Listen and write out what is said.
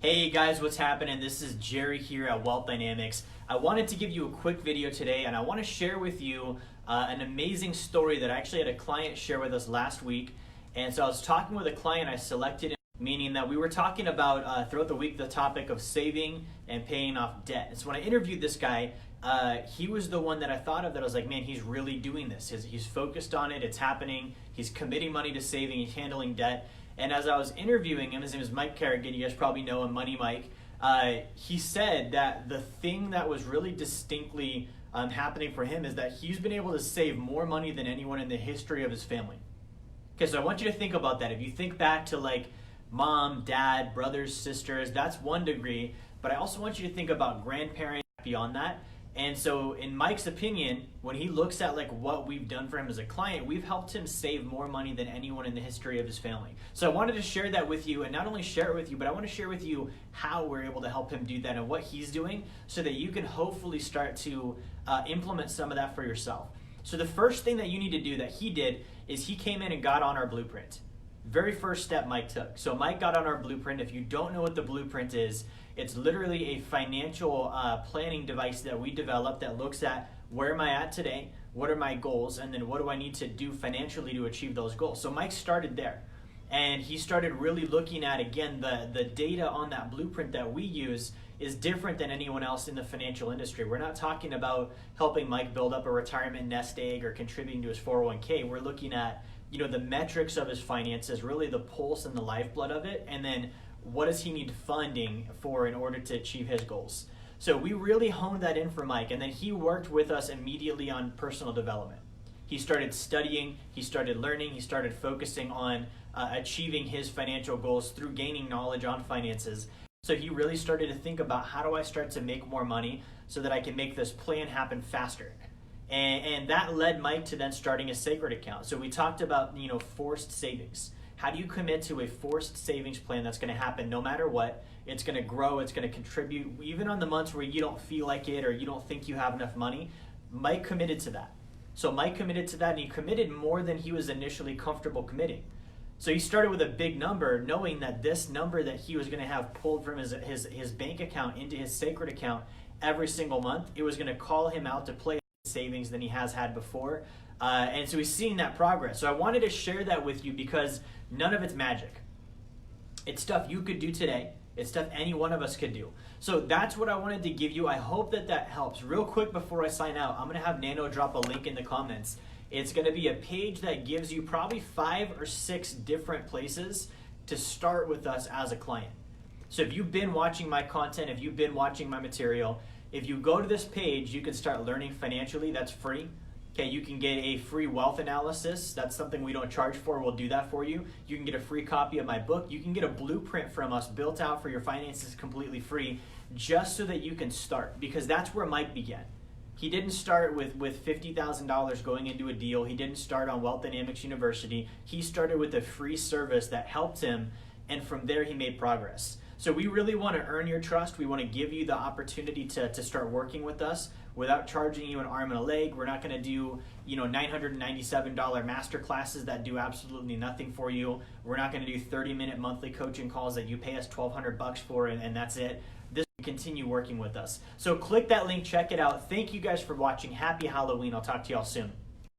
Hey guys, what's happening? This is Jerry here at Wealth Dynamics. I wanted to give you a quick video today and I want to share with you an amazing story that I actually had a client share with us last week. And so I was talking with a client I selected, meaning that we were talking about throughout the week the topic of saving and paying off debt. And so when I interviewed this guy, he was the one that I thought of that I was like, man, he's really doing this. He's focused on it, it's happening, he's committing money to saving, he's handling debt. And as I was interviewing him, his name is Mike Kerrigan, you guys probably know him, Money Mike, he said that the thing that was really distinctly happening for him is that he's been able to save more money than anyone in the history of his family. Okay, so I want you to think about that. If you think back to like mom, dad, brothers, sisters, that's one degree, but I also want you to think about grandparents beyond that. And so in Mike's opinion, when he looks at like what we've done for him as a client, we've helped him save more money than anyone in the history of his family. So I wanted to share that with you, and not only share it with you, but I want to share with you how we're able to help him do that and what he's doing so that you can hopefully start to implement some of that for yourself. So the first thing that you need to do that he did is he came in and got on our blueprint. Very first step Mike took. So Mike got on our blueprint. If you don't know what the blueprint is, it's literally a financial planning device that we developed that looks at where am I at today, what are my goals, and then what do I need to do financially to achieve those goals. So Mike started there. And he started really looking at, again, the data on that blueprint that we use is different than anyone else in the financial industry. We're not talking about helping Mike build up a retirement nest egg or contributing to his 401k. We're looking at, you know, the metrics of his finances, really the pulse and the lifeblood of it, and then what does he need funding for in order to achieve his goals. So we really honed that in for Mike, and then he worked with us immediately on personal development. He started studying, he started learning, he started focusing on achieving his financial goals through gaining knowledge on finances. So he really started to think about, how do I start to make more money so that I can make this plan happen faster? And that led Mike to then starting a sacred account. So we talked about, you know, forced savings. How do you commit to a forced savings plan that's going to happen no matter what? It's going to grow, it's going to contribute, even on the months where you don't feel like it or you don't think you have enough money. Mike committed to that. So Mike committed to that, and he committed more than he was initially comfortable committing. So he started with a big number, knowing that this number that he was going to have pulled from his bank account into his sacred account every single month, it was going to call him out to play savings than he has had before. And so he's seeing that progress. So I wanted to share that with you because none of it's magic. It's stuff you could do today. It's stuff any one of us could do. So that's what I wanted to give you. I hope that that helps. Real quick before I sign out, I'm going to have Nano drop a link in the comments. It's going to be a page that gives you probably 5 or 6 different places to start with us as a client. So if you've been watching my content, if you've been watching my material, if you go to this page, you can start learning financially. That's free. Okay, you can get a free wealth analysis. That's something we don't charge for. We'll do that for you. You can get a free copy of my book. You can get a blueprint from us built out for your finances completely free, just so that you can start, because that's where Mike began. He didn't start with $50,000 going into a deal. He didn't start on Wealth Dynamics University. He started with a free service that helped him, and from there he made progress. So we really want to earn your trust. We want to give you the opportunity to start working with us without charging you an arm and a leg. We're not going to do, you know, $997 master classes that do absolutely nothing for you. We're not going to do 30-minute monthly coaching calls that you pay us $1,200 for, and that's it. This will continue working with us. So click that link, check it out. Thank you guys for watching. Happy Halloween. I'll talk to y'all soon.